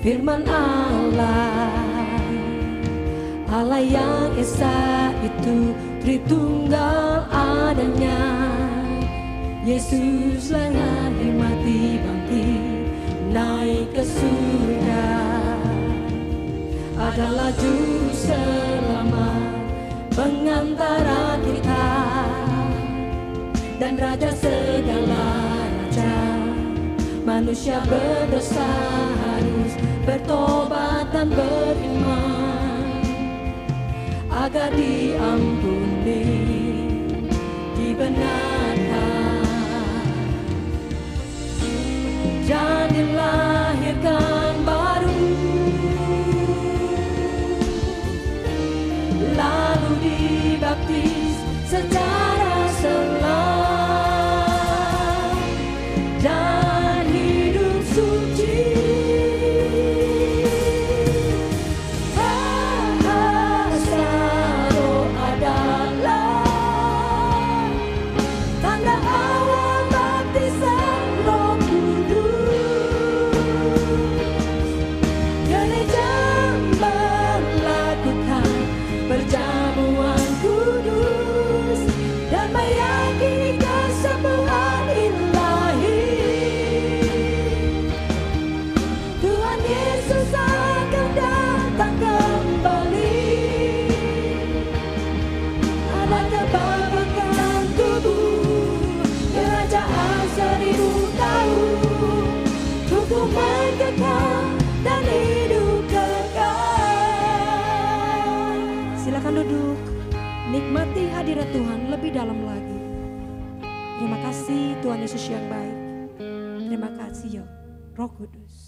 firman Allah, Allah yang esa itu Tritunggal adanya. Yesuslah yang mati bangkit naik ke surga, adalah juru selamat pengantara kita dan raja segala raja. Manusia berdosa harus bertobat dan beriman agar diampuni, dibenarkan dan dilahirkan baru, lalu dibaptis secara selam dan hidup suci. Bahasa roh adalah tanda awal baptisan Roh Kudus. Gereja melakukan perjamuan kudus dan meyakini kesembuhan ilahi. Tuhan Yesus akan datang kembali. Ada kebanggaan tubuh, kerajaan 1000 tahun, hukuman kekal dan hidup kekal. Silakan duduk, nikmati hadirat Tuhan lebih dalam lagi. Terima kasih Tuhan Yesus yang baik. Terima kasih ya Roh Kudus.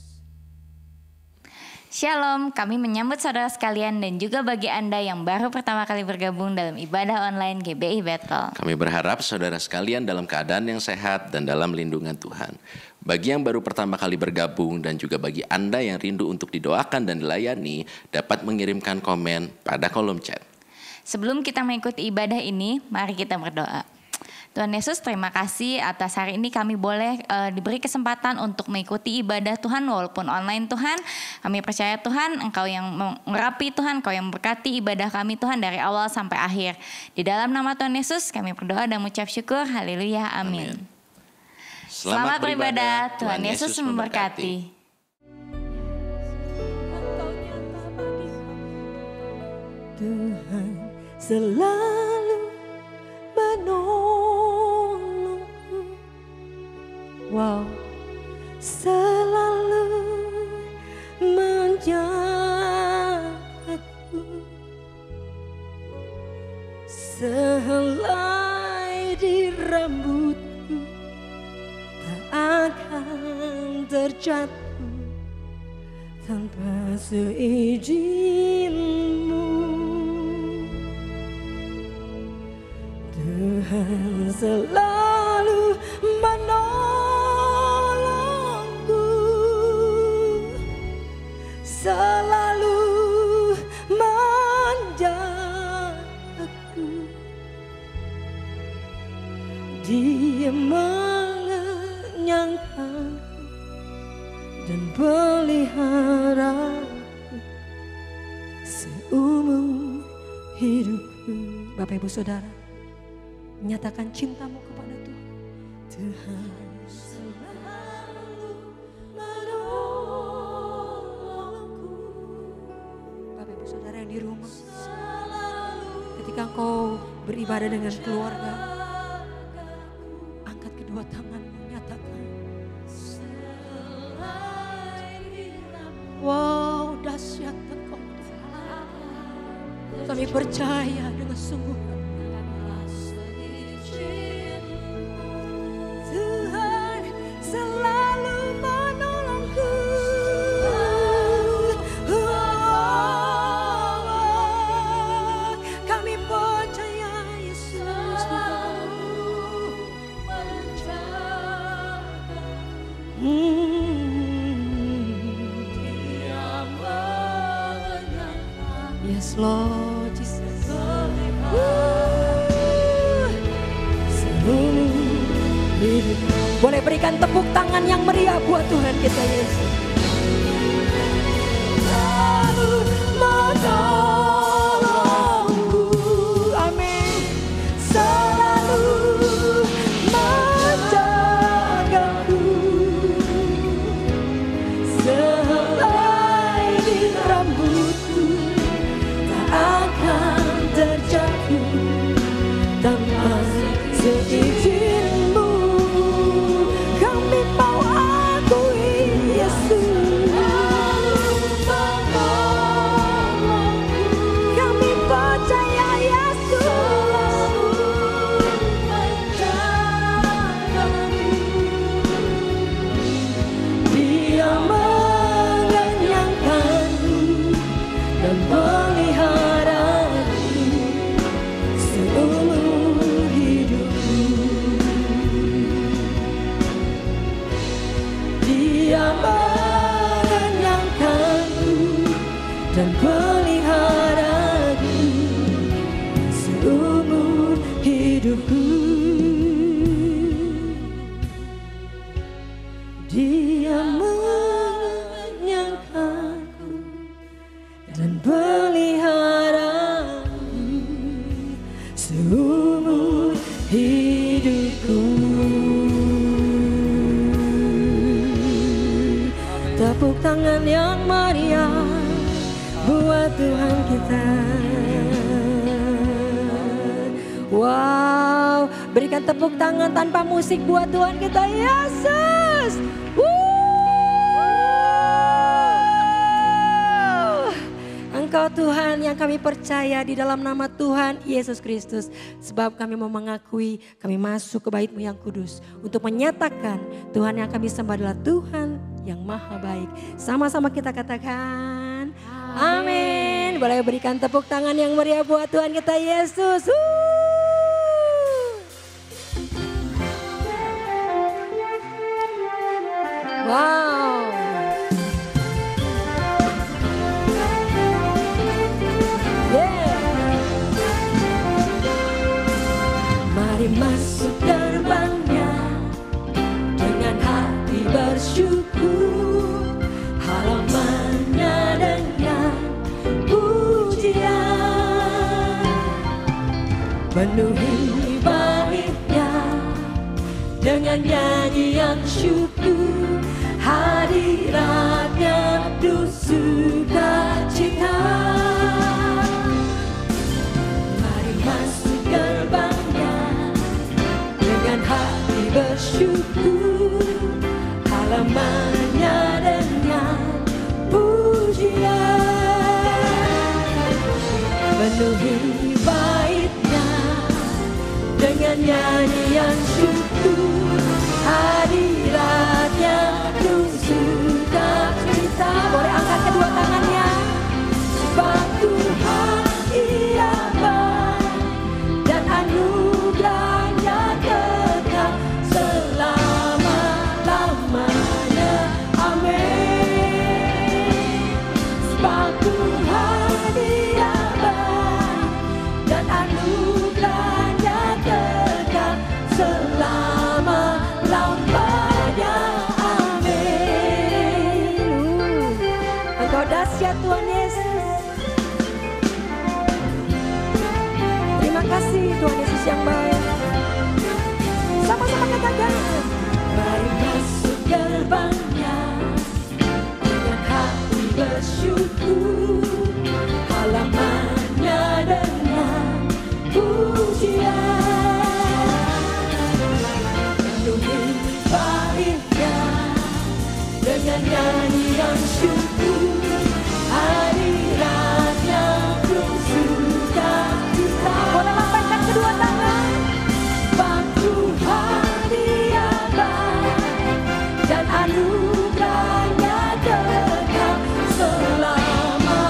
Shalom, kami menyambut saudara sekalian dan juga bagi Anda yang baru pertama kali bergabung dalam ibadah online GBI Bethel. Kami berharap saudara sekalian dalam keadaan yang sehat dan dalam lindungan Tuhan. Bagi yang baru pertama kali bergabung dan juga bagi Anda yang rindu untuk didoakan dan dilayani, dapat mengirimkan komen pada kolom chat. Sebelum kita mengikuti ibadah ini, mari kita berdoa. Tuhan Yesus, terima kasih atas hari ini kami boleh diberi kesempatan untuk mengikuti ibadah Tuhan walaupun online Tuhan. Kami percaya Tuhan, Engkau yang mengurapi Tuhan, Engkau yang memberkati ibadah kami Tuhan dari awal sampai akhir. Di dalam nama Tuhan Yesus kami berdoa dan mengucap syukur. Haleluya, amin. Selamat beribadah, Tuhan Yesus memberkati. Tuhan selalu menolongku, wow, selalu menjagaku, sehelai di rambutku tak akan terjatuh tanpa seizinmu. Tuhan selalu menolongku, selalu menjagaku. Dia mengenyangkan dan pelihara seumur hidupku. Bapak Ibu Saudara, nyatakan cintamu kepada Tuhan. Tuhan selalu menolongku. Bapak Ibu Saudara yang di rumah, ketika engkau beribadah dengan keluarga, angkat kedua tanganmu, nyatakan, wow, dahsyat Engkau. Kami percaya dengan sungguh. Tuhan selalu menolongku. Kami percaya Yesus selalu menjaga. Yes Lord Jesus. Boleh berikan tepuk tangan yang meriah buat Tuhan kita Yesus. tanpa seizin-Mu. Kami mau akui Yesus, kami percaya Yesus, Dia mengenyangkanku dan peliharaku seumur hidupku. Dia mengenyangkanku dan peliharaku seumur hidupku. Dia mengenyangkanku dan peliharaku seumur hidupku. Tepuk tangan yang meriah buat Tuhan kita. Wow, berikan tepuk tangan tanpa musik buat Tuhan kita, Yesus. Engkau Tuhan yang kami percaya di dalam nama Tuhan Yesus Kristus. Sebab kami mau mengakui kami masuk ke bait-Mu yang kudus. Untuk menyatakan Tuhan yang kami sembah adalah Tuhan yang maha baik. Sama-sama kita katakan amin. Boleh berikan tepuk tangan yang meriah buat Tuhan kita Yesus. Wow. Mari masuk gerbangnya dengan hati bersyukur, halamannya dengan pujian, penuhi baitnya dengan nyanyian syukur, hadiratnya penuh sukacita. Mari masuk gerbangnya dengan hati bersyukur, halamannya dengan pujian, penuhi baitnya dengan nyanyian syukur, hadiratnya penuh sukacita. Boleh angkat kedua tangannya. Sebab Tuhan Ia baik dan anugerahnya kekal selama-lamanya. Amin. Sebab Tuhan Ia baik dan anugerahnya kekal selama-lamanya. Amin. Engkau dahsyat Tuhan Yesus. Terima kasih Tuhan Yesus yang baik. Sama-sama katakan. Mari masuk gerbangnya dengan hati bersyukur, halamannya dengan pujian, penuhi baitnya dengan nyanyian syukur, hadiratnya penuh sukacita. Boleh lambaikan kedua tangan. Sebab Tuhan Dia baik dan anugerahnya kekal selama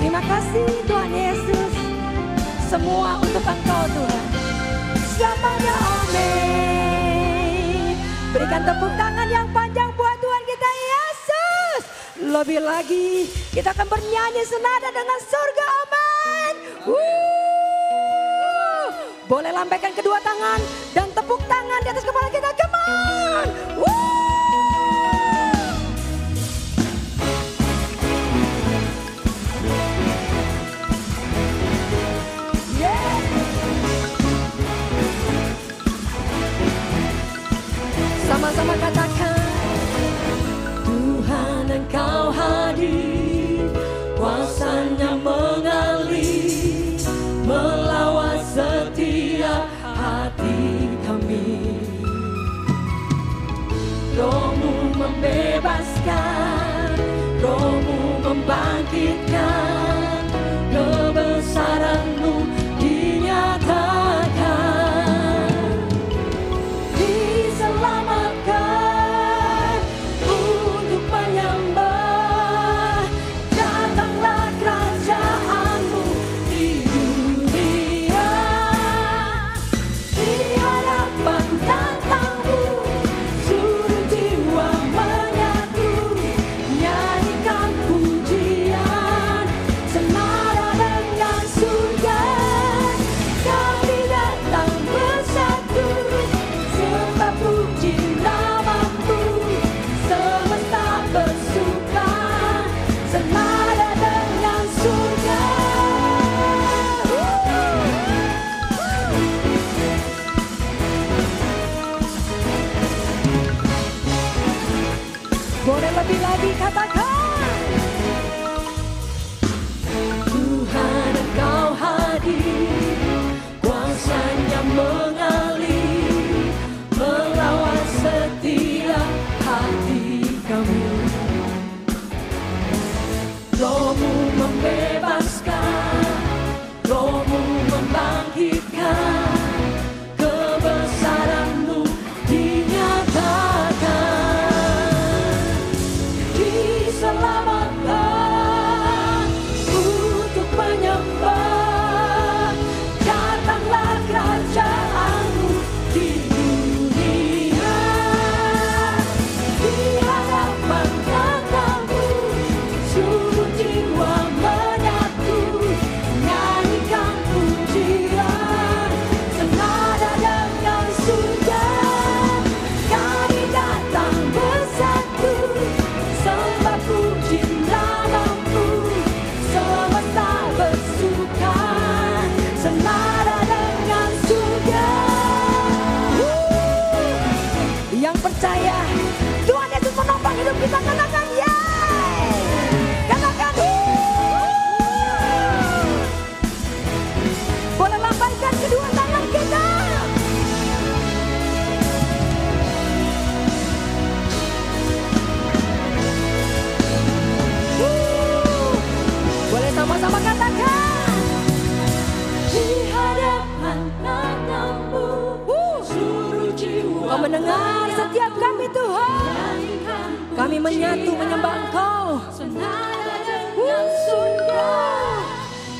Terima kasih Tuhan Yesus. Semua untuk Engkau Tuhan. Selamanya amin. Berikan tepuk tangan yang panjang buat Tuhan kita Yesus. Lebih lagi kita akan bernyanyi senada dengan surga, amin. Boleh lambaikan kedua tangan dan tepuk tangan di atas kepala kita, come on. Sama-sama katakan, Tuhan Engkau hadir, kuasanya mengalir, melawat setiap hati kami. Roh-Mu membebaskan, Roh-Mu membangkitkan, kebesaran-Mu dinyatakan. Diselamatkan untuk menyembah, datanglah kerajaan-Mu di dunia. Di hadapan tatamu, seluruh jiwa menyatu, nyanyikan pujian senada dengan surga. Kami datang bersatu, sebab puji nama-Mu, semesta bersuka senada dengan surga. Boleh lebih lagi katakan, Tuhan Engkau hadir, kuasanya mengalir, melawat setiap hati kami. Roh-Mu membebaskan, Roh-Mu membangkitkan, kebesaran-Mu dinyatakan. Diselamatkan untuk menyembah, datanglah kerajaan-Mu di dunia. Di hadapan tatamu, seluruh jiwa menyatu, nyanyikan pujian senada dengan surga. Kami datang bersatu, sembah puji nama-Mu, semesta bersuka senada dengan surga. Yang percaya Tuhan Yesus menopang hidup kita, katakan yeay. Katakan boleh lambaikan kedua tangan kita. Boleh sama-sama katakan, di hadapan tatamu, seluruh jiwa Kau mendengar setiap kami Tuhan. Kami menyatu menyembah Engkau.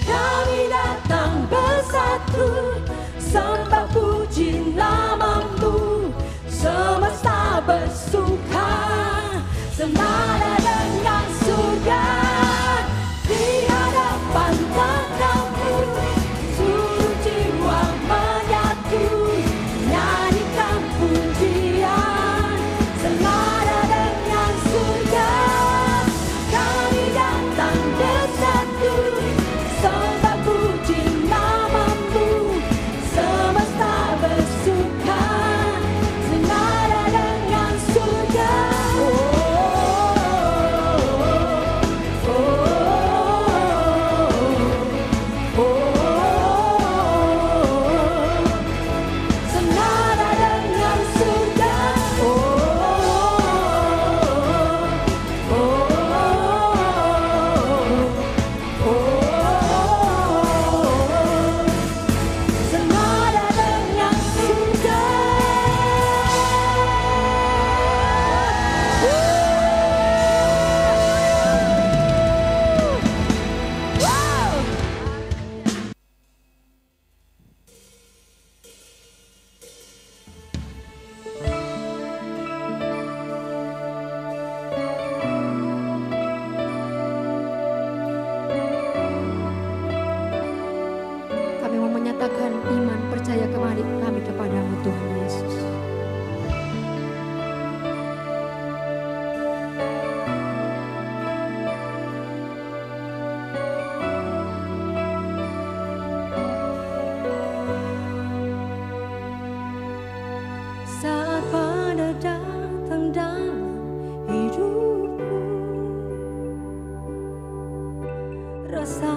Kami datang bersatu, sembah puji nama-Mu, semesta bersuka senada dengan surga. Di hadapan tatamu, seluruh jiwa menyatu, nyanyikan pujian senada dengan surga. Kami datang bersatu,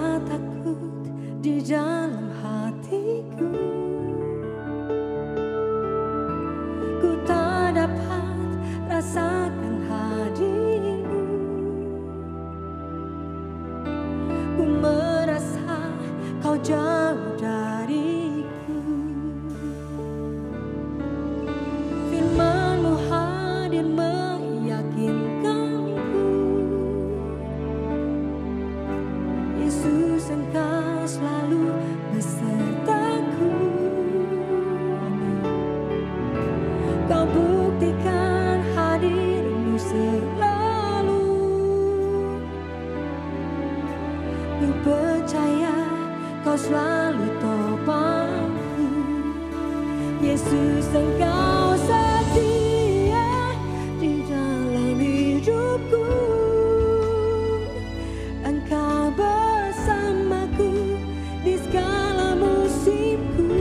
rasa takut di dalam hatiku. Ku tak dapat rasakan hadirmu. Ku merasa kau jauh dariku. Firman-Mu hadir meyakinkanku. Yesus, Engkau selalu besertaku. Kau buktikan hadir-Mu selalu. Ku percaya Kau selalu topangku. Yesus, Engkau setia di dalam hidupku. Engkau bersamaku di segala musimku.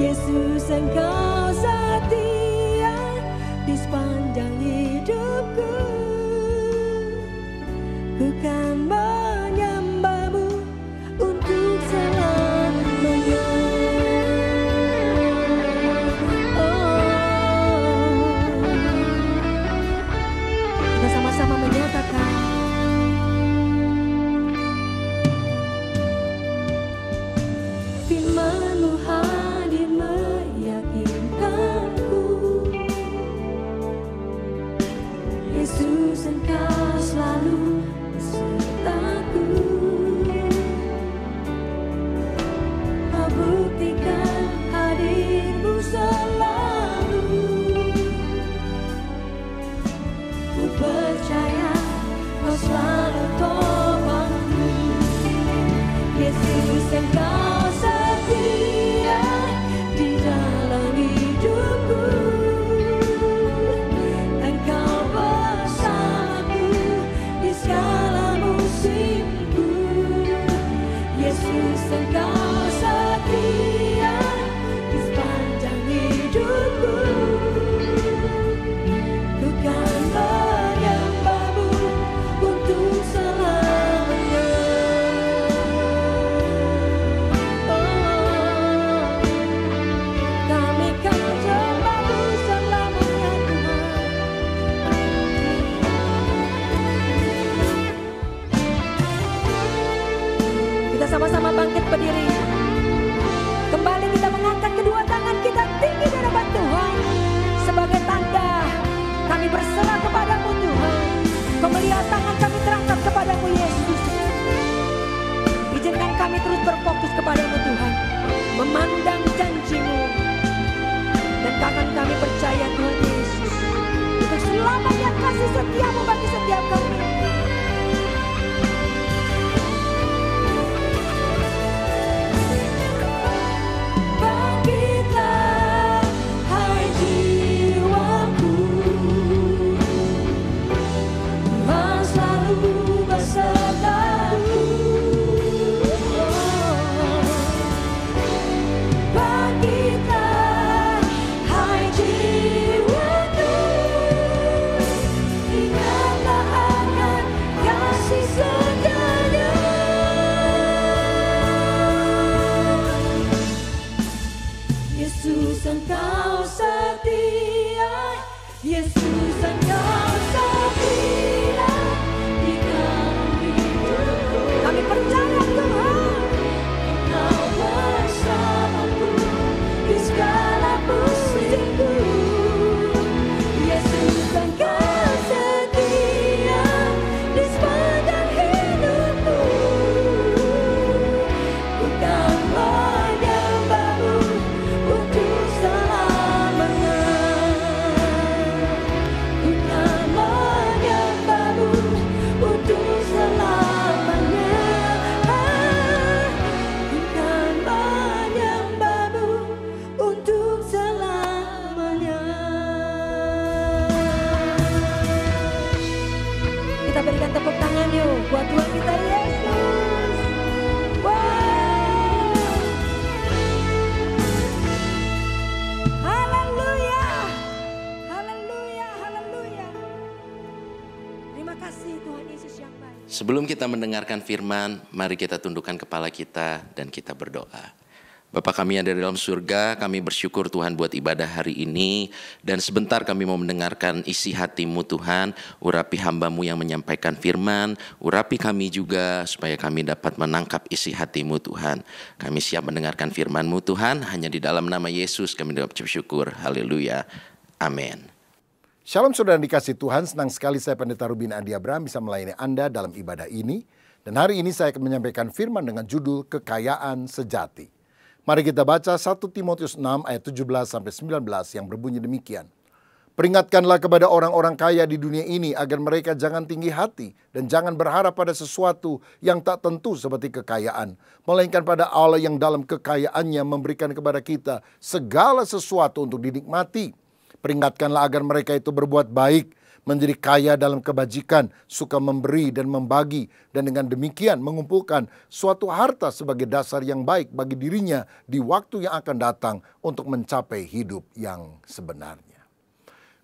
Yesus, Engkau setia di sepanjang hidupku. Ku kan menyembah-Mu untuk selamanya. Kita sama-sama menyatakan, firman-Mu hadir meyakinkanku. Yesus, Engkau selalu besertaku. Kau buktikan hadir-Mu selalu. Ku percaya Kau selalu topangku. Yesus, Engkau setia di dalam hidupku. Engkau bersamaku di segala musimku. Yesus, Engkau setia di sepanjang hidupku. Ku kan menyembah-Mu untuk selamanya. Kami kan sembah-Mu selamanya, Tuhan. Kita sama-sama bangkit berdiri. Kembali kita mengangkat kedua tangan kita tinggi di hadapan Tuhan. Sebagai tanda kami berserah kepada-Mu, Tuhan. Pemeliharaan tangan kami terangkat kepada-Mu, Yesus. Izinkan kami terus berfokus kepada-Mu, Tuhan. Memandang janji-Mu. Dan akan kami percaya, Tuhan Yesus, untuk selamanya kasih setia-Mu bagi setiap kami. Bangkitlah, hai jiwaku. Tuhan selalu besertaku. Bangkitlah, hai jiwaku. Ingatlah akan Sebelum kita mendengarkan firman, mari kita tundukkan kepala kita dan kita berdoa. Bapa kami yang ada di dalam surga, kami bersyukur Tuhan buat ibadah hari ini. Dan sebentar kami mau mendengarkan isi hati-Mu Tuhan. Urapi hamba-Mu yang menyampaikan firman. Urapi kami juga supaya kami dapat menangkap isi hati-Mu Tuhan. Kami siap mendengarkan firman-Mu Tuhan. Hanya di dalam nama Yesus kami dapat bersyukur. Haleluya. Amin. Shalom saudara dikasih Tuhan, senang sekali saya Pendeta Ruben Adi Abraham bisa melayani Anda dalam ibadah ini. Dan hari ini saya akan menyampaikan firman dengan judul Kekayaan Sejati. Mari kita baca 1 Timotius 6 ayat 17-19 yang berbunyi demikian. Peringatkanlah kepada orang-orang kaya di dunia ini agar mereka jangan tinggi hati dan jangan berharap pada sesuatu yang tak tentu seperti kekayaan. Melainkan pada Allah yang dalam kekayaannya memberikan kepada kita segala sesuatu untuk dinikmati. Peringatkanlah agar mereka itu berbuat baik, menjadi kaya dalam kebajikan, suka memberi dan membagi, dan dengan demikian mengumpulkan suatu harta sebagai dasar yang baik bagi dirinya di waktu yang akan datang untuk mencapai hidup yang sebenarnya.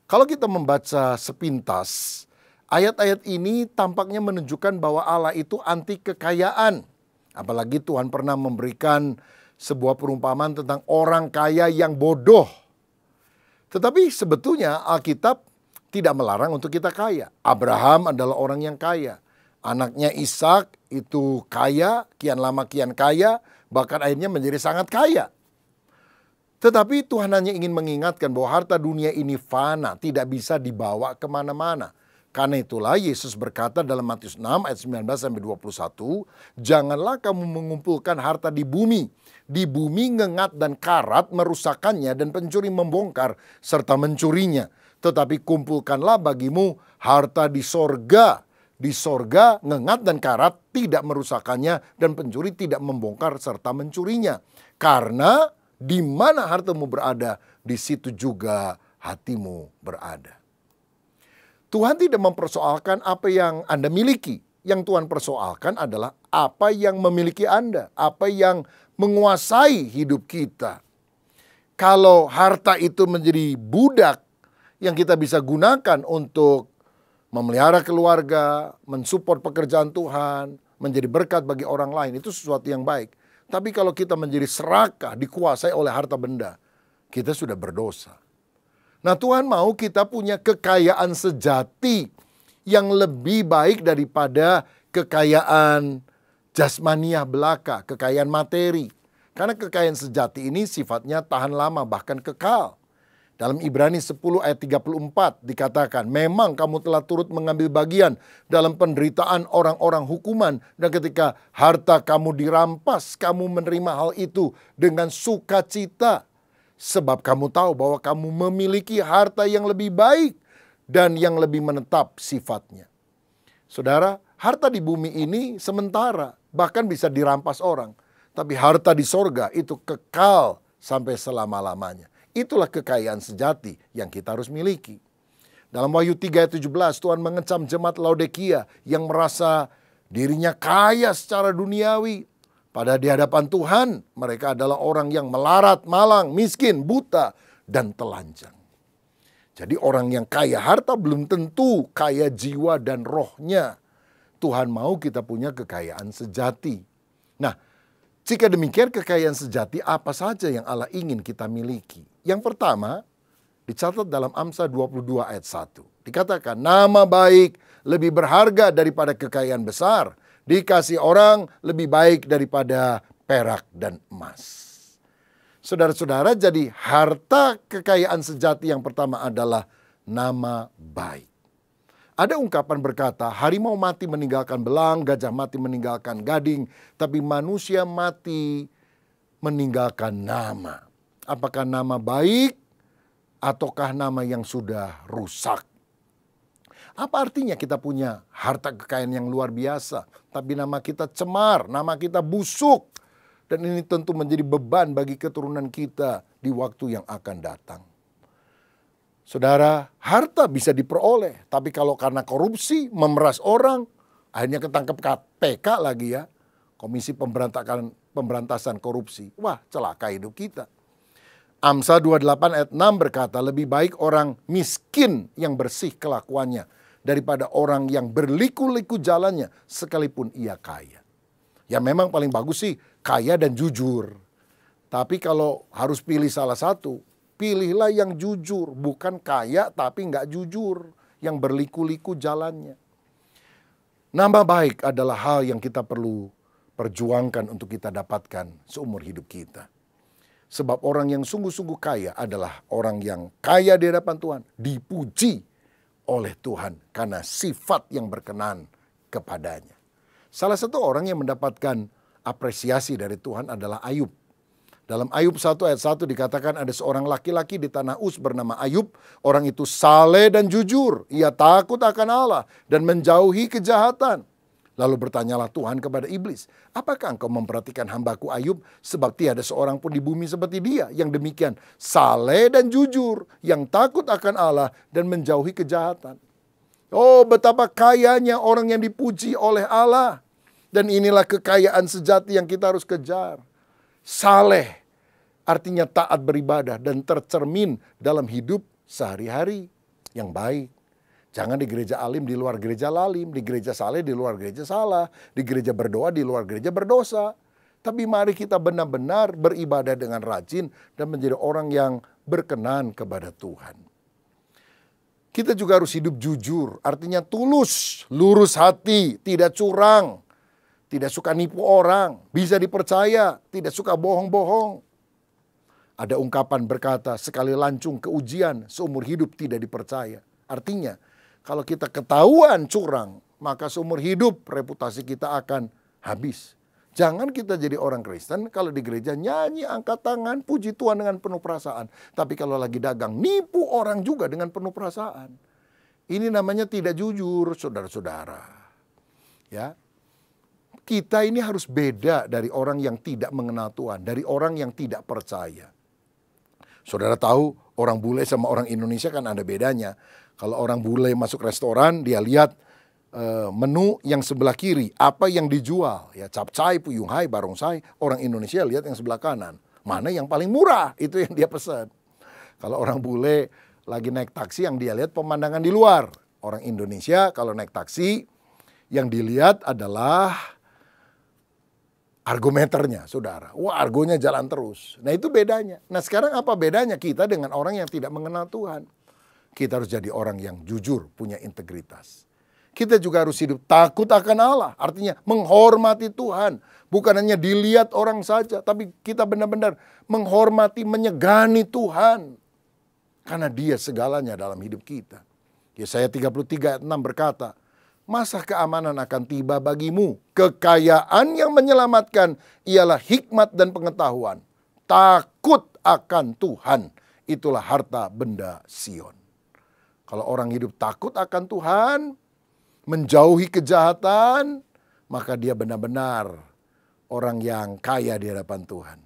Kalau kita membaca sepintas, ayat-ayat ini tampaknya menunjukkan bahwa Allah itu anti kekayaan. Apalagi Tuhan pernah memberikan sebuah perumpamaan tentang orang kaya yang bodoh. Tetapi sebetulnya Alkitab tidak melarang untuk kita kaya. Abraham adalah orang yang kaya. Anaknya Ishak itu kaya, kian lama kian kaya, bahkan akhirnya menjadi sangat kaya. Tetapi Tuhan hanya ingin mengingatkan bahwa harta dunia ini fana, tidak bisa dibawa kemana-mana. Karena itulah Yesus berkata dalam Matius 6 ayat 19-21, janganlah kamu mengumpulkan harta di bumi. Di bumi ngengat dan karat merusakkannya dan pencuri membongkar serta mencurinya. Tetapi kumpulkanlah bagimu harta di sorga. Di sorga ngengat dan karat tidak merusakkannya dan pencuri tidak membongkar serta mencurinya. Karena di mana hartamu berada, di situ juga hatimu berada. Tuhan tidak mempersoalkan apa yang Anda miliki. Yang Tuhan persoalkan adalah apa yang memiliki Anda, apa yang menguasai hidup kita. Kalau harta itu menjadi budak yang kita bisa gunakan untuk memelihara keluarga, mensupport pekerjaan Tuhan, menjadi berkat bagi orang lain, itu sesuatu yang baik. Tapi kalau kita menjadi serakah, dikuasai oleh harta benda, kita sudah berdosa. Nah, Tuhan mau kita punya kekayaan sejati yang lebih baik daripada kekayaan jasmaniah belaka, kekayaan materi. Karena kekayaan sejati ini sifatnya tahan lama, bahkan kekal. Dalam Ibrani 10 ayat 34 dikatakan, memang kamu telah turut mengambil bagian dalam penderitaan orang-orang hukuman. Dan ketika harta kamu dirampas, kamu menerima hal itu dengan sukacita. Sebab kamu tahu bahwa kamu memiliki harta yang lebih baik dan yang lebih menetap sifatnya. Saudara, harta di bumi ini sementara, bahkan bisa dirampas orang. Tapi harta di sorga itu kekal sampai selama-lamanya. Itulah kekayaan sejati yang kita harus miliki. Dalam Wahyu 3 ayat 17, Tuhan mengecam jemaat Laodikia yang merasa dirinya kaya secara duniawi. Pada di hadapan Tuhan, mereka adalah orang yang melarat, malang, miskin, buta, dan telanjang. Jadi orang yang kaya harta belum tentu kaya jiwa dan rohnya. Tuhan mau kita punya kekayaan sejati. Nah, jika demikian kekayaan sejati apa saja yang Allah ingin kita miliki? Yang pertama, dicatat dalam Amsal 22 ayat 1. Dikatakan, nama baik lebih berharga daripada kekayaan besar. Dikasih orang lebih baik daripada perak dan emas. Saudara-saudara, jadi harta kekayaan sejati yang pertama adalah nama baik. Ada ungkapan berkata, harimau mati meninggalkan belang, gajah mati meninggalkan gading, tapi manusia mati meninggalkan nama. Apakah nama baik ataukah nama yang sudah rusak? Apa artinya kita punya harta kekayaan yang luar biasa, tapi nama kita cemar, nama kita busuk. Dan ini tentu menjadi beban bagi keturunan kita di waktu yang akan datang. Saudara, harta bisa diperoleh, tapi kalau karena korupsi, memeras orang, akhirnya ketangkep KPK lagi ya. Komisi Pemberantasan Korupsi. Wah, celaka hidup kita. Amsal 28 ayat 6 berkata, lebih baik orang miskin yang bersih kelakuannya daripada orang yang berliku-liku jalannya sekalipun ia kaya. Ya memang paling bagus sih kaya dan jujur. Tapi kalau harus pilih salah satu, pilihlah yang jujur. Bukan kaya tapi nggak jujur, yang berliku-liku jalannya. Nama baik adalah hal yang kita perlu perjuangkan untuk kita dapatkan seumur hidup kita. Sebab orang yang sungguh-sungguh kaya adalah orang yang kaya di hadapan Tuhan, dipuji oleh Tuhan karena sifat yang berkenan kepadanya. Salah satu orang yang mendapatkan apresiasi dari Tuhan adalah Ayub. Dalam Ayub 1 ayat 1 dikatakan ada seorang laki-laki di tanah Uz bernama Ayub. Orang itu saleh dan jujur. Ia takut akan Allah dan menjauhi kejahatan. Lalu bertanyalah Tuhan kepada iblis, apakah engkau memperhatikan hambaku Ayub? Sebab tiada seorang pun di bumi seperti dia yang demikian saleh dan jujur, yang takut akan Allah dan menjauhi kejahatan. Oh, betapa kayanya orang yang dipuji oleh Allah. Dan inilah kekayaan sejati yang kita harus kejar. Saleh artinya taat beribadah dan tercermin dalam hidup sehari-hari yang baik. Jangan di gereja alim, di luar gereja lalim. Di gereja saleh, di luar gereja salah. Di gereja berdoa, di luar gereja berdosa. Tapi mari kita benar-benar beribadah dengan rajin dan menjadi orang yang berkenan kepada Tuhan. Kita juga harus hidup jujur, artinya tulus, lurus hati, tidak curang. Tidak suka nipu orang, bisa dipercaya, tidak suka bohong-bohong. Ada ungkapan berkata, sekali lancung ke ujian, seumur hidup tidak dipercaya. Artinya, kalau kita ketahuan curang, maka seumur hidup reputasi kita akan habis. Jangan kita jadi orang Kristen kalau di gereja nyanyi, angkat tangan, puji Tuhan dengan penuh perasaan. Tapi kalau lagi dagang, nipu orang juga dengan penuh perasaan. Ini namanya tidak jujur, saudara-saudara. Ya, kita ini harus beda dari orang yang tidak mengenal Tuhan, dari orang yang tidak percaya. Saudara tahu orang bule sama orang Indonesia kan ada bedanya. Kalau orang bule masuk restoran, dia lihat menu yang sebelah kiri, apa yang dijual. Ya, capcay, puyung hai, barongsai. Orang Indonesia lihat yang sebelah kanan. Mana yang paling murah, itu yang dia pesan. Kalau orang bule lagi naik taksi, yang dia lihat pemandangan di luar. Orang Indonesia kalau naik taksi, yang dilihat adalah argometernya, saudara. Wah, argonya jalan terus. Nah, itu bedanya. Nah, sekarang apa bedanya kita dengan orang yang tidak mengenal Tuhan? Kita harus jadi orang yang jujur, punya integritas. Kita juga harus hidup takut akan Allah. Artinya menghormati Tuhan. Bukan hanya dilihat orang saja, tapi kita benar-benar menghormati, menyegani Tuhan. Karena Dia segalanya dalam hidup kita. Yesaya 33 ayat 6 berkata, masa keamanan akan tiba bagimu? Kekayaan yang menyelamatkan ialah hikmat dan pengetahuan. Takut akan Tuhan, itulah harta benda Sion. Kalau orang hidup takut akan Tuhan, menjauhi kejahatan, maka dia benar-benar orang yang kaya di hadapan Tuhan.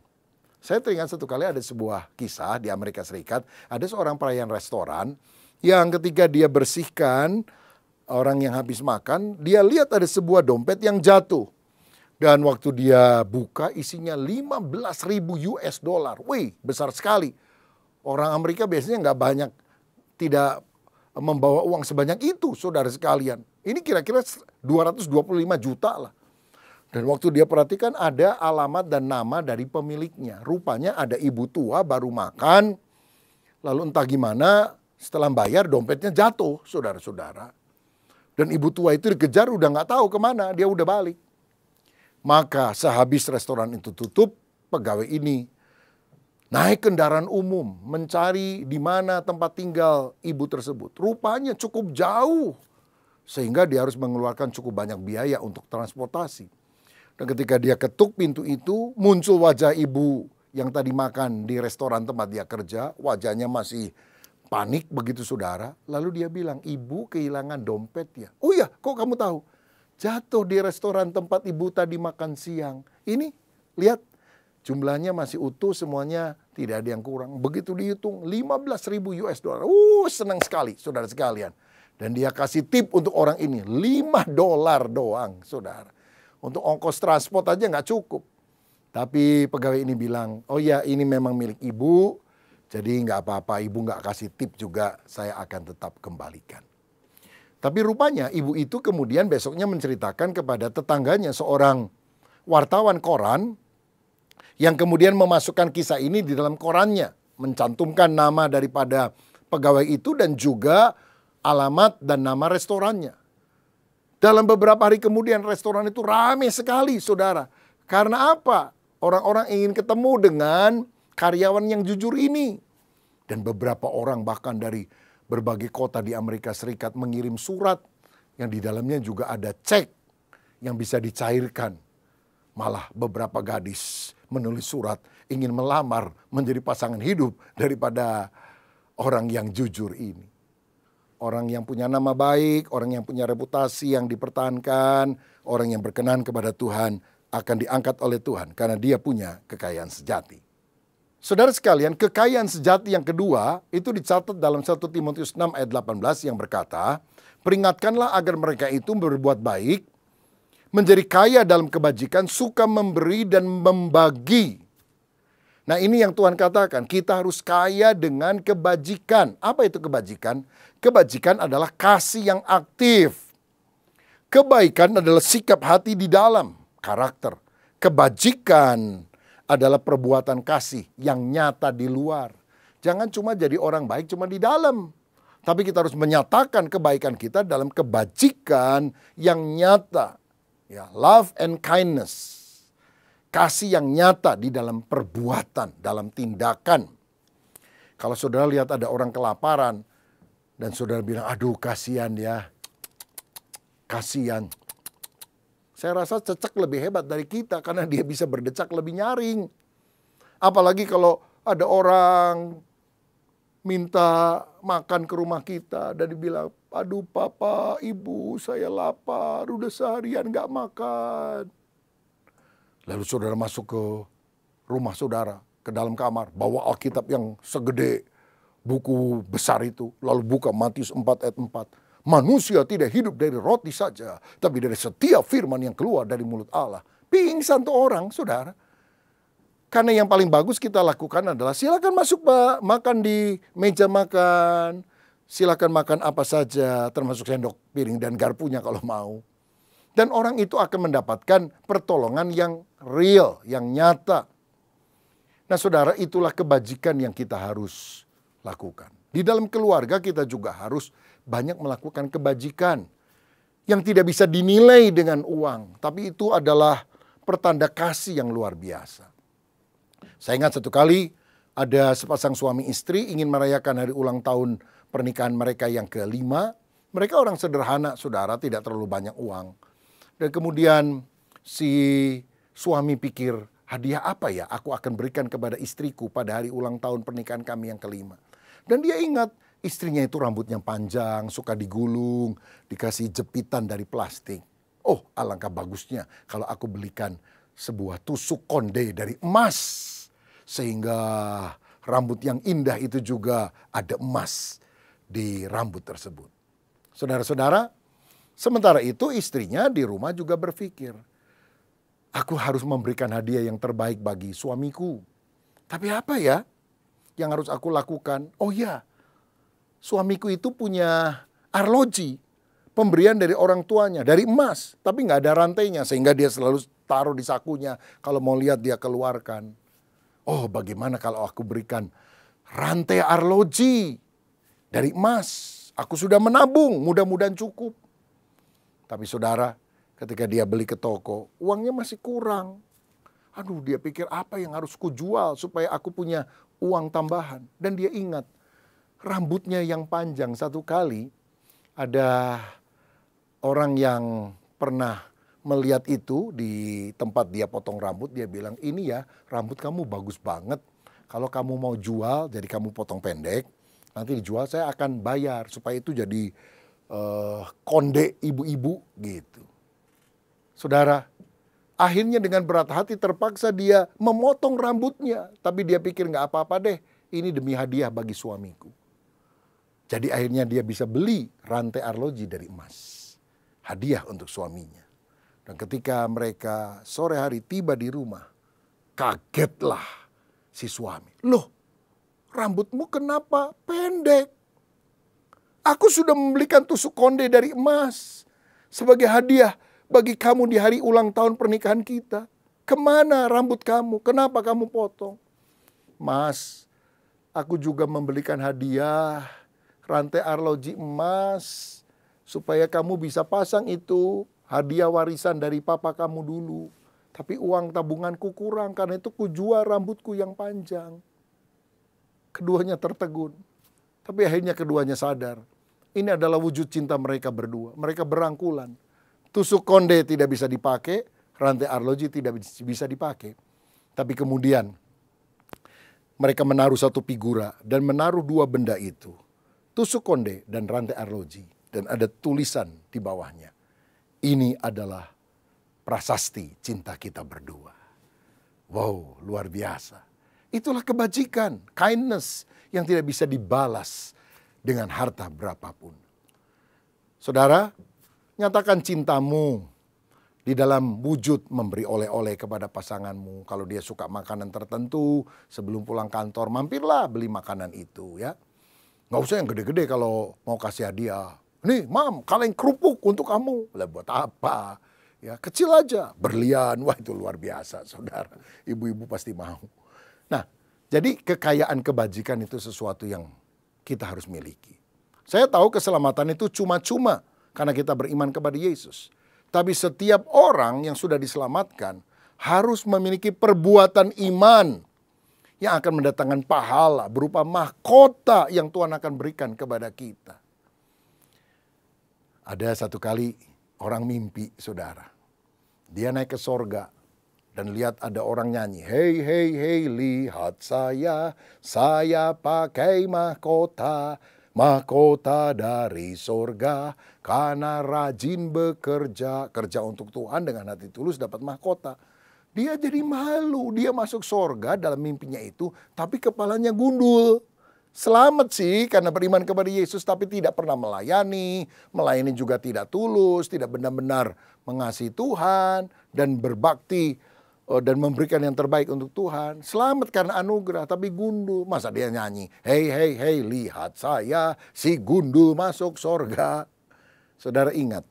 Saya teringat satu kali ada sebuah kisah di Amerika Serikat, ada seorang pelayan restoran yang ketika dia bersihkan orang yang habis makan, dia lihat ada sebuah dompet yang jatuh. Dan waktu dia buka isinya 15.000 US dollar. Wih, besar sekali. Orang Amerika biasanya nggak banyak, tidak membawa uang sebanyak itu, saudara sekalian. Ini kira-kira 225 juta lah. Dan waktu dia perhatikan ada alamat dan nama dari pemiliknya. Rupanya ada ibu tua baru makan, lalu entah gimana setelah bayar dompetnya jatuh, saudara-saudara. Dan ibu tua itu dikejar udah nggak tahu kemana, dia udah balik. Maka sehabis restoran itu tutup, pegawai ini naik kendaraan umum mencari di mana tempat tinggal ibu tersebut. Rupanya cukup jauh sehingga dia harus mengeluarkan cukup banyak biaya untuk transportasi. Dan ketika dia ketuk pintu itu, muncul wajah ibu yang tadi makan di restoran tempat dia kerja. Wajahnya masih panik begitu, saudara. Lalu dia bilang, ibu kehilangan dompet ya. Oh iya, kok kamu tahu? Jatuh di restoran tempat ibu tadi makan siang. Ini, lihat. Jumlahnya masih utuh, semuanya tidak ada yang kurang. Begitu dihitung 15.000 US dollar. Senang sekali saudara sekalian. Dan dia kasih tip untuk orang ini $5 doang, saudara. Untuk ongkos transport aja nggak cukup. Tapi pegawai ini bilang, oh ya ini memang milik ibu. Jadi nggak apa-apa, ibu nggak kasih tip juga, saya akan tetap kembalikan. Tapi rupanya ibu itu kemudian besoknya menceritakan kepada tetangganya, seorang wartawan koran, yang kemudian memasukkan kisah ini di dalam korannya, mencantumkan nama daripada pegawai itu dan juga alamat dan nama restorannya. Dalam beberapa hari kemudian restoran itu ramai sekali, saudara. Karena apa? Orang-orang ingin ketemu dengan karyawan yang jujur ini. Dan beberapa orang bahkan dari berbagai kota di Amerika Serikat mengirim surat yang di dalamnya juga ada cek yang bisa dicairkan. Malah beberapa gadis menulis surat ingin melamar menjadi pasangan hidup daripada orang yang jujur ini. Orang yang punya nama baik, orang yang punya reputasi yang dipertahankan, orang yang berkenan kepada Tuhan akan diangkat oleh Tuhan karena dia punya kekayaan sejati. Saudara sekalian, kekayaan sejati yang kedua itu dicatat dalam 1 Timotius 6 ayat 18 yang berkata, peringatkanlah agar mereka itu berbuat baik, menjadi kaya dalam kebajikan, suka memberi dan membagi. Nah, ini yang Tuhan katakan, kita harus kaya dengan kebajikan. Apa itu kebajikan? Kebajikan adalah kasih yang aktif. Kebaikan adalah sikap hati di dalam, karakter. Kebajikan adalah perbuatan kasih yang nyata di luar. Jangan cuma jadi orang baik cuma di dalam. Tapi kita harus menyatakan kebaikan kita dalam kebajikan yang nyata. Ya, love and kindness. Kasih yang nyata di dalam perbuatan, dalam tindakan. Kalau saudara lihat ada orang kelaparan dan saudara bilang, aduh kasihan ya. Kasihan. Saya rasa cecek lebih hebat dari kita karena dia bisa berdecak lebih nyaring. Apalagi kalau ada orang minta makan ke rumah kita dan dibilang, aduh papa, ibu saya lapar, udah seharian gak makan. Lalu saudara masuk ke rumah saudara, ke dalam kamar, bawa Alkitab yang segede buku besar itu. Lalu buka Matius 4 ayat 4. Manusia tidak hidup dari roti saja, tapi dari setiap firman yang keluar dari mulut Allah. Pingsan tuh orang, saudara. Karena yang paling bagus kita lakukan adalah silakan masuk Pak, makan di meja makan. Silakan makan apa saja, termasuk sendok, piring, dan garpunya kalau mau. Dan orang itu akan mendapatkan pertolongan yang real, yang nyata. Nah saudara, itulah kebajikan yang kita harus lakukan. Di dalam keluarga kita juga harus banyak melakukan kebajikan yang tidak bisa dinilai dengan uang. Tapi itu adalah pertanda kasih yang luar biasa. Saya ingat satu kali ada sepasang suami istri ingin merayakan hari ulang tahun pernikahan mereka yang ke-5. Mereka orang sederhana, saudara, tidak terlalu banyak uang. Dan kemudian si suami pikir, hadiah apa ya aku akan berikan kepada istriku pada hari ulang tahun pernikahan kami yang ke-5. Dan dia ingat istrinya itu rambutnya panjang, suka digulung, dikasih jepitan dari plastik. Oh, alangkah bagusnya kalau aku belikan sebuah tusuk konde dari emas. Sehingga rambut yang indah itu juga ada emas di rambut tersebut. Saudara-saudara, sementara itu istrinya di rumah juga berpikir, aku harus memberikan hadiah yang terbaik bagi suamiku. Tapi apa ya yang harus aku lakukan? Oh ya, suamiku itu punya arloji, pemberian dari orang tuanya, dari emas. Tapi nggak ada rantainya sehingga dia selalu taruh di sakunya. Kalau mau lihat dia keluarkan. Oh bagaimana kalau aku berikan rantai arloji dari emas. Aku sudah menabung, mudah-mudahan cukup. Tapi saudara, ketika dia beli ke toko, uangnya masih kurang. Aduh, dia pikir apa yang harus kujual supaya aku punya uang tambahan. Dan dia ingat, rambutnya yang panjang. Satu kali ada orang yang pernah melihat itu di tempat dia potong rambut. Dia bilang, ini ya rambut kamu bagus banget. Kalau kamu mau jual, jadi kamu potong pendek. Nanti dijual saya akan bayar supaya itu jadi konde ibu-ibu gitu. Saudara, akhirnya dengan berat hati terpaksa dia memotong rambutnya. Tapi dia pikir nggak apa-apa deh, ini demi hadiah bagi suamiku. Jadi akhirnya dia bisa beli rantai arloji dari emas. Hadiah untuk suaminya. Dan ketika mereka sore hari tiba di rumah, kagetlah si suami. Loh, rambutmu kenapa pendek? Aku sudah membelikan tusuk konde dari emas sebagai hadiah bagi kamu di hari ulang tahun pernikahan kita. Kemana rambut kamu? Kenapa kamu potong? Mas, aku juga membelikan hadiah rantai arloji emas supaya kamu bisa pasang itu, hadiah warisan dari papa kamu dulu. Tapi uang tabunganku kurang, karena itu kujual rambutku yang panjang. Keduanya tertegun. Tapi akhirnya keduanya sadar. Ini adalah wujud cinta mereka berdua. Mereka berangkulan. Tusuk konde tidak bisa dipakai, rantai arloji tidak bisa dipakai. Tapi kemudian mereka menaruh satu figura dan menaruh dua benda itu. Tusuk konde dan rantai arloji. Dan ada tulisan di bawahnya. Ini adalah prasasti cinta kita berdua. Wow, luar biasa. Itulah kebajikan, kindness yang tidak bisa dibalas dengan harta berapapun. Saudara, nyatakan cintamu di dalam wujud memberi oleh-oleh kepada pasanganmu. Kalau dia suka makanan tertentu, sebelum pulang kantor mampirlah beli makanan itu ya. Nggak usah yang gede-gede kalau mau kasih hadiah. Nih, Mam, kaleng kerupuk untuk kamu. Lah buat apa? Ya, kecil aja, berlian. Wah, itu luar biasa, saudara. Ibu-ibu pasti mau. Nah, jadi kekayaan kebajikan itu sesuatu yang kita harus miliki. Saya tahu keselamatan itu cuma-cuma karena kita beriman kepada Yesus. Tapi setiap orang yang sudah diselamatkan harus memiliki perbuatan iman yang akan mendatangkan pahala berupa mahkota yang Tuhan akan berikan kepada kita. Ada satu kali orang mimpi, saudara. Dia naik ke sorga dan lihat ada orang nyanyi. Hei, hei, hei, lihat saya pakai mahkota. Mahkota dari sorga, karena rajin bekerja. Kerja untuk Tuhan dengan hati tulus dapat mahkota. Dia jadi malu, dia masuk sorga dalam mimpinya itu, tapi kepalanya gundul. Selamat sih karena beriman kepada Yesus, tapi tidak pernah melayani juga tidak tulus, tidak benar-benar mengasihi Tuhan dan berbakti dan memberikan yang terbaik untuk Tuhan. Selamat karena anugerah, tapi gundul. Masa dia nyanyi, hei, hei, hei, lihat saya, si gundul masuk sorga. Saudara ingat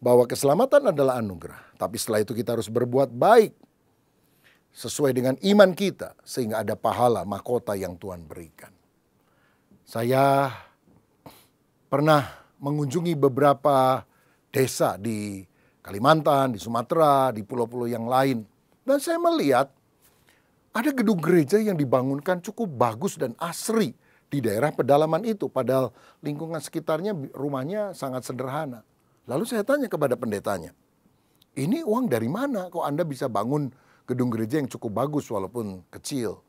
bahwa keselamatan adalah anugerah. Tapi setelah itu kita harus berbuat baik sesuai dengan iman kita, sehingga ada pahala mahkota yang Tuhan berikan. Saya pernah mengunjungi beberapa desa di Kalimantan, di Sumatera, di pulau-pulau yang lain. Dan saya melihat ada gedung gereja yang dibangunkan cukup bagus dan asri di daerah pedalaman itu. Padahal lingkungan sekitarnya rumahnya sangat sederhana. Lalu saya tanya kepada pendetanya, ini uang dari mana kok Anda bisa bangun gedung gereja yang cukup bagus walaupun kecil?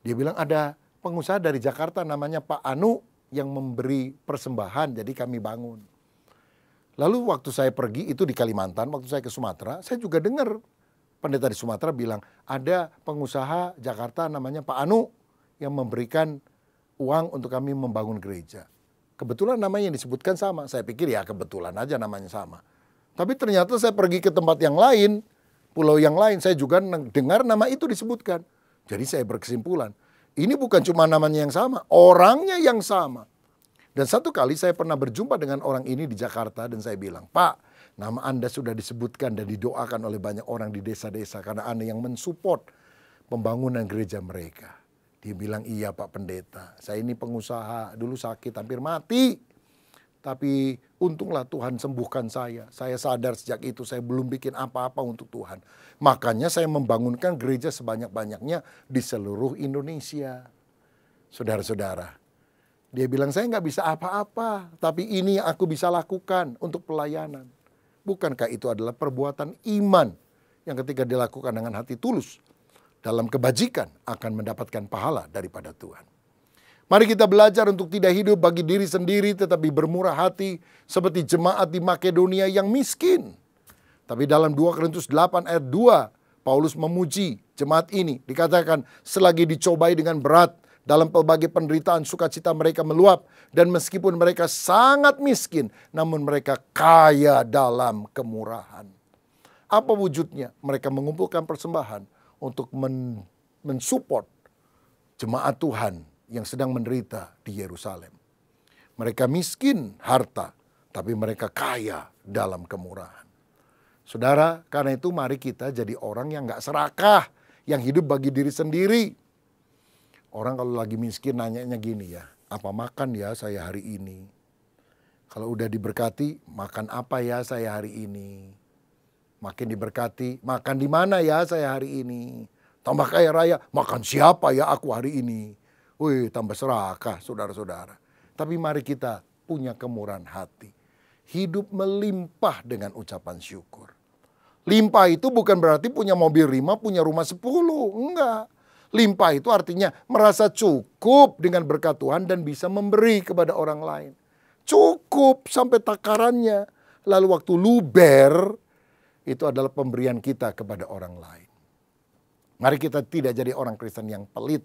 Dia bilang ada pengusaha dari Jakarta namanya Pak Anu yang memberi persembahan, jadi kami bangun. Lalu waktu saya pergi itu di Kalimantan, waktu saya ke Sumatera, saya juga dengar pendeta di Sumatera bilang, ada pengusaha Jakarta namanya Pak Anu yang memberikan uang untuk kami membangun gereja. Kebetulan namanya yang disebutkan sama. Saya pikir ya kebetulan aja namanya sama. Tapi ternyata saya pergi ke tempat yang lain, pulau yang lain, saya juga dengar nama itu disebutkan. Jadi saya berkesimpulan, ini bukan cuma namanya yang sama, orangnya yang sama. Dan satu kali saya pernah berjumpa dengan orang ini di Jakarta dan saya bilang, Pak, nama Anda sudah disebutkan dan didoakan oleh banyak orang di desa-desa karena Anda yang mensupport pembangunan gereja mereka. Dia bilang, iya Pak Pendeta, saya ini pengusaha, dulu sakit hampir mati. Tapi untunglah Tuhan sembuhkan saya. Saya sadar sejak itu saya belum bikin apa-apa untuk Tuhan. Makanya saya membangunkan gereja sebanyak-banyaknya di seluruh Indonesia. Saudara-saudara, dia bilang saya nggak bisa apa-apa, tapi ini yang aku bisa lakukan untuk pelayanan. Bukankah itu adalah perbuatan iman yang ketika dilakukan dengan hati tulus dalam kebajikan akan mendapatkan pahala daripada Tuhan. Mari kita belajar untuk tidak hidup bagi diri sendiri tetapi bermurah hati seperti jemaat di Makedonia yang miskin. Tapi dalam 2 Korintus 8 ayat 2, Paulus memuji jemaat ini. Dikatakan selagi dicobai dengan berat dalam pelbagai penderitaan sukacita mereka meluap. Dan meskipun mereka sangat miskin namun mereka kaya dalam kemurahan. Apa wujudnya? Mereka mengumpulkan persembahan untuk mensupport jemaat Tuhan yang sedang menderita di Yerusalem. Mereka miskin harta, tapi mereka kaya dalam kemurahan. Saudara, karena itu mari kita jadi orang yang gak serakah, yang hidup bagi diri sendiri. Orang kalau lagi miskin nanyanya gini ya, apa makan ya saya hari ini? Kalau udah diberkati, makan apa ya saya hari ini? Makin diberkati, makan di mana ya saya hari ini? Tambah kaya raya, makan siapa ya aku hari ini? Wih, tambah serakah saudara-saudara. Tapi mari kita punya kemurahan hati. Hidup melimpah dengan ucapan syukur. Limpah itu bukan berarti punya mobil 5, punya rumah 10. Enggak. Limpah itu artinya merasa cukup dengan berkat Tuhan dan bisa memberi kepada orang lain. Cukup sampai takarannya. Lalu waktu luber, itu adalah pemberian kita kepada orang lain. Mari kita tidak jadi orang Kristen yang pelit.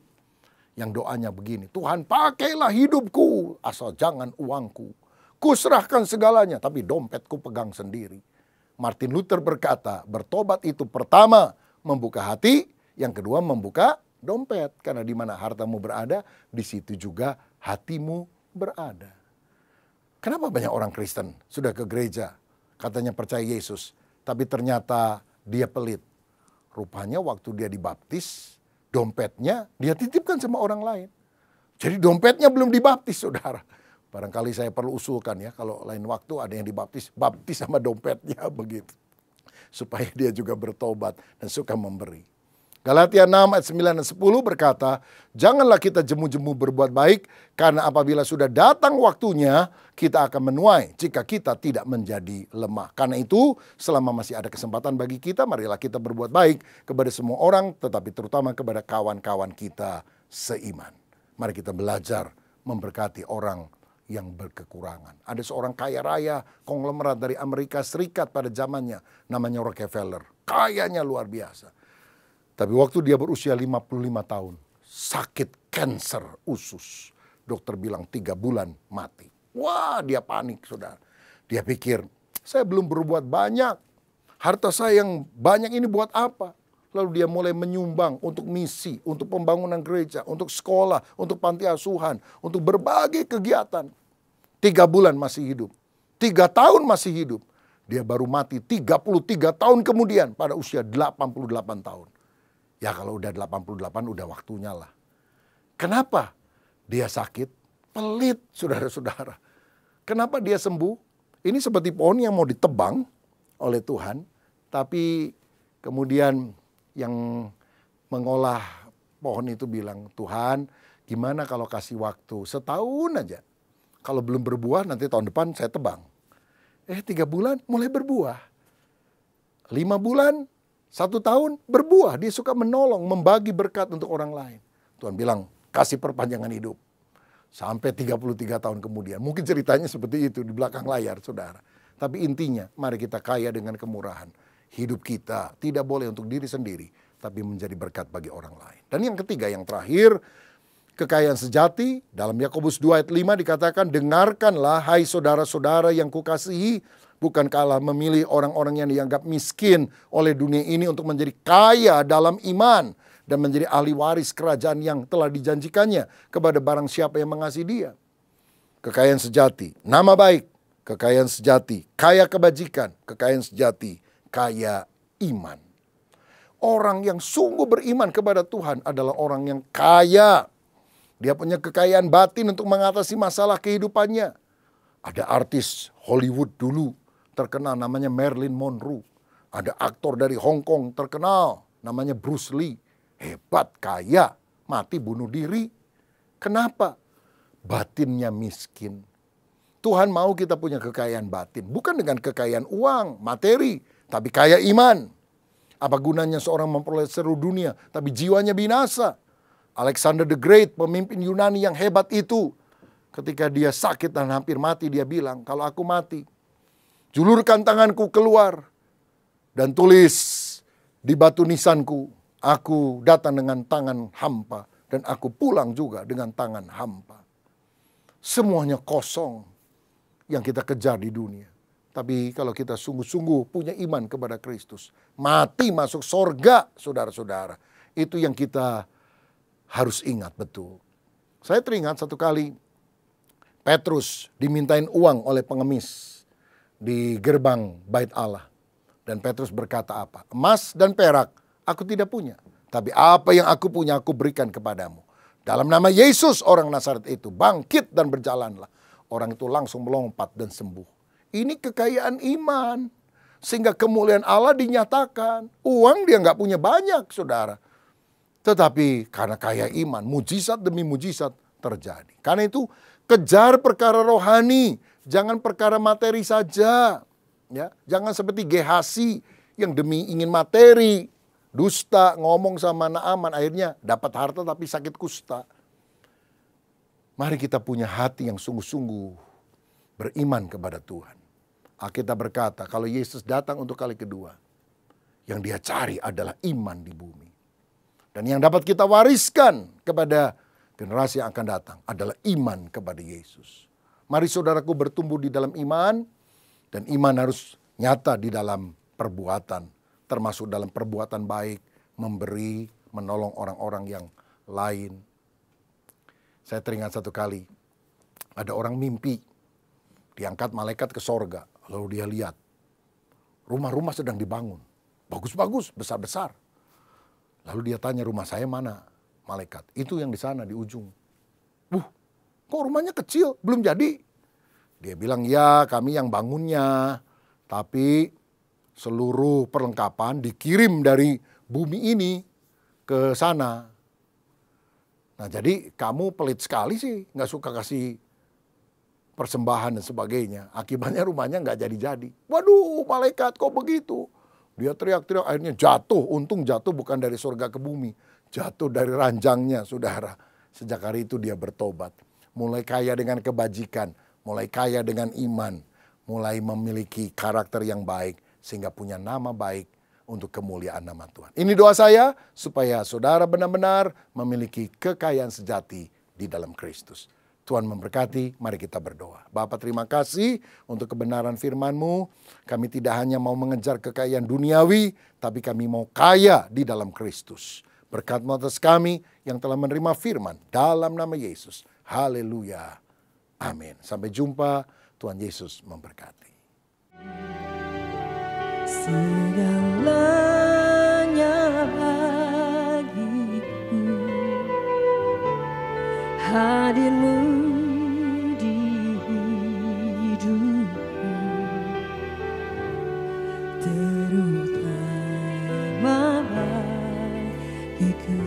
Yang doanya begini, Tuhan pakailah hidupku, asal jangan uangku. Kuserahkan segalanya, tapi dompetku pegang sendiri. Martin Luther berkata, bertobat itu pertama membuka hati, yang kedua membuka dompet. Karena di mana hartamu berada, di situ juga hatimu berada. Kenapa banyak orang Kristen sudah ke gereja, katanya percaya Yesus, tapi ternyata dia pelit. Rupanya waktu dia dibaptis, dompetnya dia titipkan sama orang lain. Jadi dompetnya belum dibaptis, saudara. Barangkali saya perlu usulkan ya, kalau lain waktu ada yang dibaptis, baptis sama dompetnya begitu. Supaya dia juga bertobat dan suka memberi. Galatia 6 ayat 9 dan 10 berkata, janganlah kita jemu-jemu berbuat baik, karena apabila sudah datang waktunya, kita akan menuai jika kita tidak menjadi lemah. Karena itu, selama masih ada kesempatan bagi kita, marilah kita berbuat baik kepada semua orang, tetapi terutama kepada kawan-kawan kita seiman. Mari kita belajar memberkati orang yang berkekurangan. Ada seorang kaya raya konglomerat dari Amerika Serikat pada zamannya, namanya Rockefeller. Kayanya luar biasa. Tapi waktu dia berusia 55 tahun, sakit kanker usus. Dokter bilang 3 bulan mati. Wah, dia panik, saudara. Dia pikir, saya belum berbuat banyak. Harta saya yang banyak ini buat apa? Lalu dia mulai menyumbang untuk misi, untuk pembangunan gereja, untuk sekolah, untuk panti asuhan, untuk berbagai kegiatan. 3 bulan masih hidup. 3 tahun masih hidup. Dia baru mati 33 tahun kemudian pada usia 88 tahun. Ya kalau udah 88 udah waktunya lah. Kenapa dia sakit? Pelit, saudara-saudara. Kenapa dia sembuh? Ini seperti pohon yang mau ditebang oleh Tuhan. Tapi kemudian yang mengolah pohon itu bilang, Tuhan gimana kalau kasih waktu setahun aja. Kalau belum berbuah nanti tahun depan saya tebang. 3 bulan mulai berbuah. 5 bulan, 1 tahun berbuah. Dia suka menolong, membagi berkat untuk orang lain. Tuhan bilang, kasih perpanjangan hidup. Sampai 33 tahun kemudian. Mungkin ceritanya seperti itu di belakang layar, saudara. Tapi intinya, mari kita kaya dengan kemurahan. Hidup kita tidak boleh untuk diri sendiri, tapi menjadi berkat bagi orang lain. Dan yang ketiga, yang terakhir, kekayaan sejati. Dalam Yakobus 2 ayat 5 dikatakan, dengarkanlah hai saudara-saudara yang kukasihi, bukankah Allah memilih orang-orang yang dianggap miskin oleh dunia ini untuk menjadi kaya dalam iman dan menjadi ahli waris kerajaan yang telah dijanjikannya kepada barang siapa yang mengasihi Dia. Kekayaan sejati, nama baik, kekayaan sejati, kaya kebajikan, kekayaan sejati, kaya iman. Orang yang sungguh beriman kepada Tuhan adalah orang yang kaya. Dia punya kekayaan batin untuk mengatasi masalah kehidupannya. Ada artis Hollywood dulu terkenal namanya Marilyn Monroe. Ada aktor dari Hong Kong terkenal namanya Bruce Lee. Hebat, kaya, mati bunuh diri. Kenapa? Batinnya miskin. Tuhan mau kita punya kekayaan batin. Bukan dengan kekayaan uang, materi, tapi kaya iman. Apa gunanya seorang memperoleh seluruh dunia, tapi jiwanya binasa? Alexander the Great, pemimpin Yunani yang hebat itu, ketika dia sakit dan hampir mati, dia bilang, kalau aku mati, julurkan tanganku keluar dan tulis di batu nisanku, aku datang dengan tangan hampa dan aku pulang juga dengan tangan hampa. Semuanya kosong yang kita kejar di dunia. Tapi kalau kita sungguh-sungguh punya iman kepada Kristus, mati masuk sorga, saudara-saudara. Itu yang kita harus ingat betul. Saya teringat satu kali Petrus dimintain uang oleh pengemis di gerbang bait Allah. Dan Petrus berkata apa? Emas dan perak aku tidak punya, tapi apa yang aku punya aku berikan kepadamu. Dalam nama Yesus orang Nazaret itu bangkit dan berjalanlah. Orang itu langsung melompat dan sembuh. Ini kekayaan iman. Sehingga kemuliaan Allah dinyatakan. Uang dia nggak punya banyak, saudara. Tetapi karena kaya iman, mujizat demi mujizat terjadi. Karena itu kejar perkara rohani, jangan perkara materi saja. Ya, jangan seperti Gehazi yang demi ingin materi, dusta, ngomong sama Naaman, akhirnya dapat harta tapi sakit kusta. Mari kita punya hati yang sungguh-sungguh beriman kepada Tuhan. Alkitab berkata, kalau Yesus datang untuk kali kedua, yang dia cari adalah iman di bumi. Dan yang dapat kita wariskan kepada generasi yang akan datang adalah iman kepada Yesus. Mari saudaraku bertumbuh di dalam iman, dan iman harus nyata di dalam perbuatan, termasuk dalam perbuatan baik, memberi, menolong orang-orang yang lain. Saya teringat satu kali, ada orang mimpi, diangkat malaikat ke sorga, lalu dia lihat, rumah-rumah sedang dibangun, bagus-bagus, besar-besar. Lalu dia tanya, rumah saya mana malaikat? Itu yang di sana, di ujung. Kok rumahnya kecil, belum jadi? Dia bilang, ya kami yang bangunnya, tapi seluruh perlengkapan dikirim dari bumi ini ke sana. Nah jadi kamu pelit sekali sih, nggak suka kasih persembahan dan sebagainya. Akibatnya rumahnya nggak jadi-jadi. Waduh malaikat kok begitu? Dia teriak-teriak, akhirnya jatuh. Untung jatuh bukan dari surga ke bumi, jatuh dari ranjangnya, saudara. Sejak hari itu dia bertobat. Mulai kaya dengan kebajikan, mulai kaya dengan iman, mulai memiliki karakter yang baik, sehingga punya nama baik untuk kemuliaan nama Tuhan. Ini doa saya, supaya saudara benar-benar memiliki kekayaan sejati di dalam Kristus. Tuhan memberkati, mari kita berdoa. Bapa terima kasih untuk kebenaran firman-Mu. Kami tidak hanya mau mengejar kekayaan duniawi, tapi kami mau kaya di dalam Kristus. Berkat-Mu atas kami yang telah menerima firman dalam nama Yesus. Haleluya. Amin. Sampai jumpa. Tuhan Yesus memberkati. Segalanya bagiku, hadir-Mu di hidupku, terutama bagiku.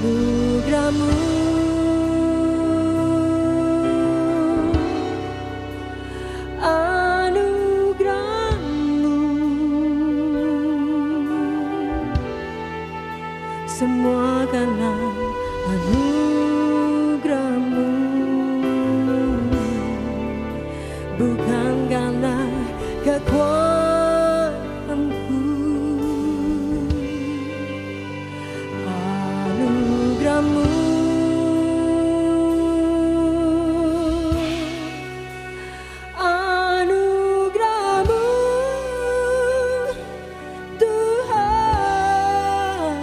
Anugerah-Mu semua karena anugerah-Mu, bukan karena kekuatanku. Anugerah-Mu, anugerah-Mu Tuhan,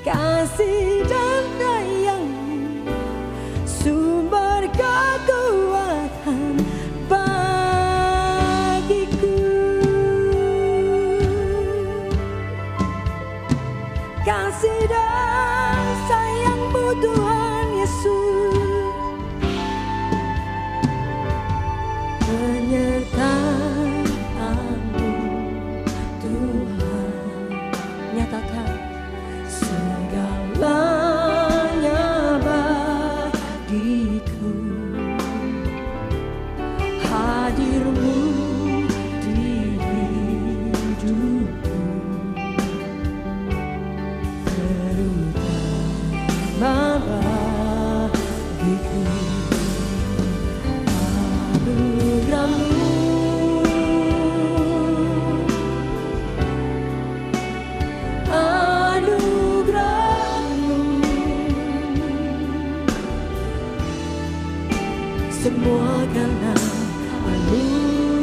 kasih dan daya-Mu, sumber kekuatan bagiku. Kasih dan sayang-Mu Tuhan Yesus, penyertaan-Mu Tuhan, nyatakan segalanya bagiku, hadir-Mu di hidupku, terutama bagiku. Anugerah-Mu, anugerah-Mu, semua karena anugerah-Mu.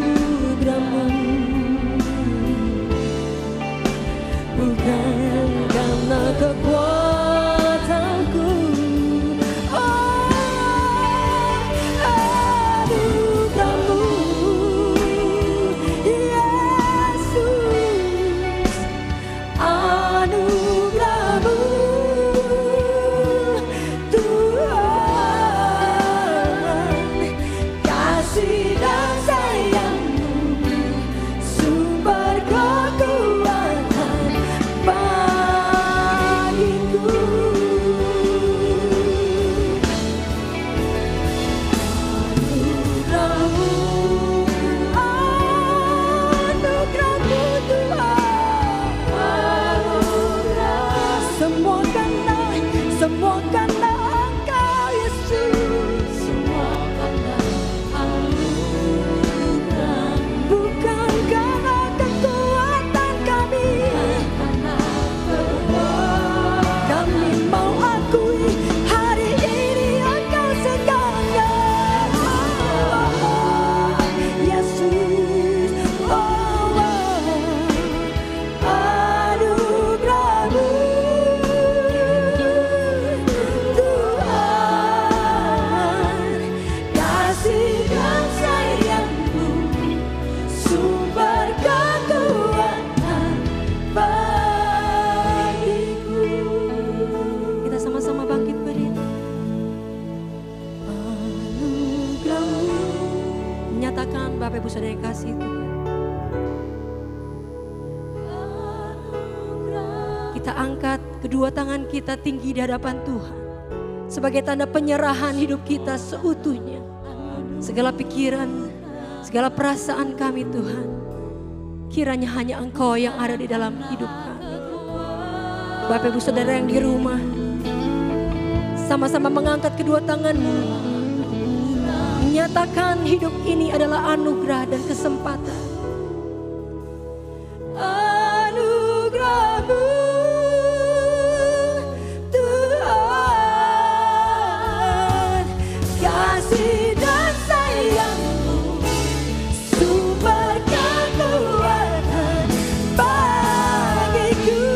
nyatakan Bapak Ibu Saudara yang kasih Tuhan. Kita angkat kedua tangan kita tinggi di hadapan Tuhan. Sebagai tanda penyerahan hidup kita seutuhnya. Segala pikiran, segala perasaan kami Tuhan. Kiranya hanya Engkau yang ada di dalam hidup kami. Bapak Ibu Saudara yang di rumah, sama-sama mengangkat kedua tanganmu. Menyatakan hidup ini adalah anugerah dan kesempatan. Anugerah-Mu Tuhan, kasih dan sayang-Mu, sumber kekuatan bagiku.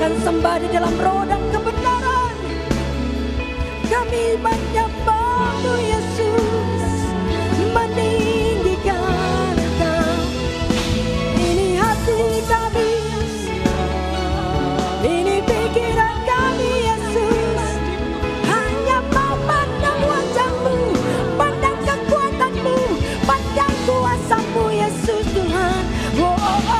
Sembah di dalam roh dan kebenaran. Kami menyembah-Mu Yesus, meninggikan Engkau. Ini hati kami, ini pikiran kami Yesus. Hanya mau pandang wajah-Mu, pandang kekuatan-Mu, pandang kuasa-Mu Yesus Tuhan. Oh, oh, oh.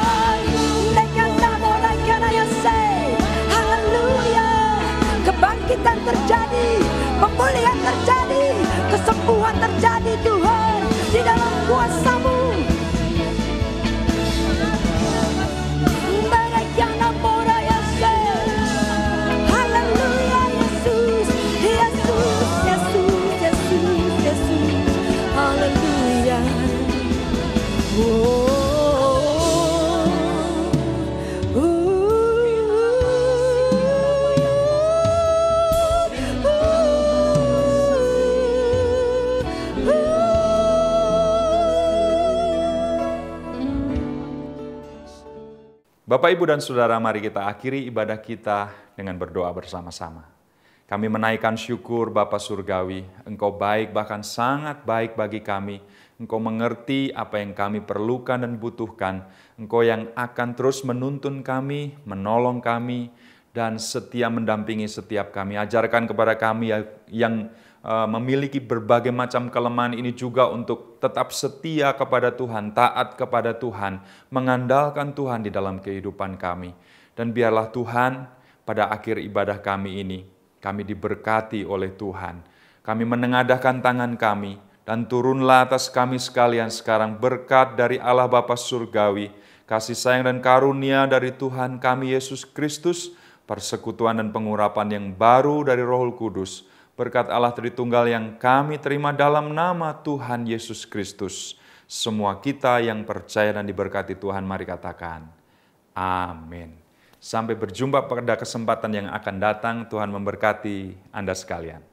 Kebangkitan terjadi, pemulihan terjadi, kesembuhan terjadi Tuhan di dalam kuasa-Mu. Haleluya Yesus, Yesus, Yesus, Yesus, Yesus, haleluya. Bapak, Ibu, dan Saudara, mari kita akhiri ibadah kita dengan berdoa bersama-sama. Kami menaikkan syukur Bapa Surgawi, Engkau baik, bahkan sangat baik bagi kami. Engkau mengerti apa yang kami perlukan dan butuhkan. Engkau yang akan terus menuntun kami, menolong kami, dan setia mendampingi setiap kami. Ajarkan kepada kami yang memiliki berbagai macam kelemahan ini juga untuk tetap setia kepada Tuhan, taat kepada Tuhan, mengandalkan Tuhan di dalam kehidupan kami. Dan biarlah Tuhan, pada akhir ibadah kami ini, kami diberkati oleh Tuhan. Kami menengadahkan tangan kami, dan turunlah atas kami sekalian sekarang berkat dari Allah Bapa Surgawi, kasih sayang dan karunia dari Tuhan kami Yesus Kristus, persekutuan dan pengurapan yang baru dari Roh Kudus, berkat Allah Tritunggal yang kami terima dalam nama Tuhan Yesus Kristus. Semua kita yang percaya dan diberkati Tuhan, mari katakan, amin. Sampai berjumpa pada kesempatan yang akan datang. Tuhan memberkati Anda sekalian.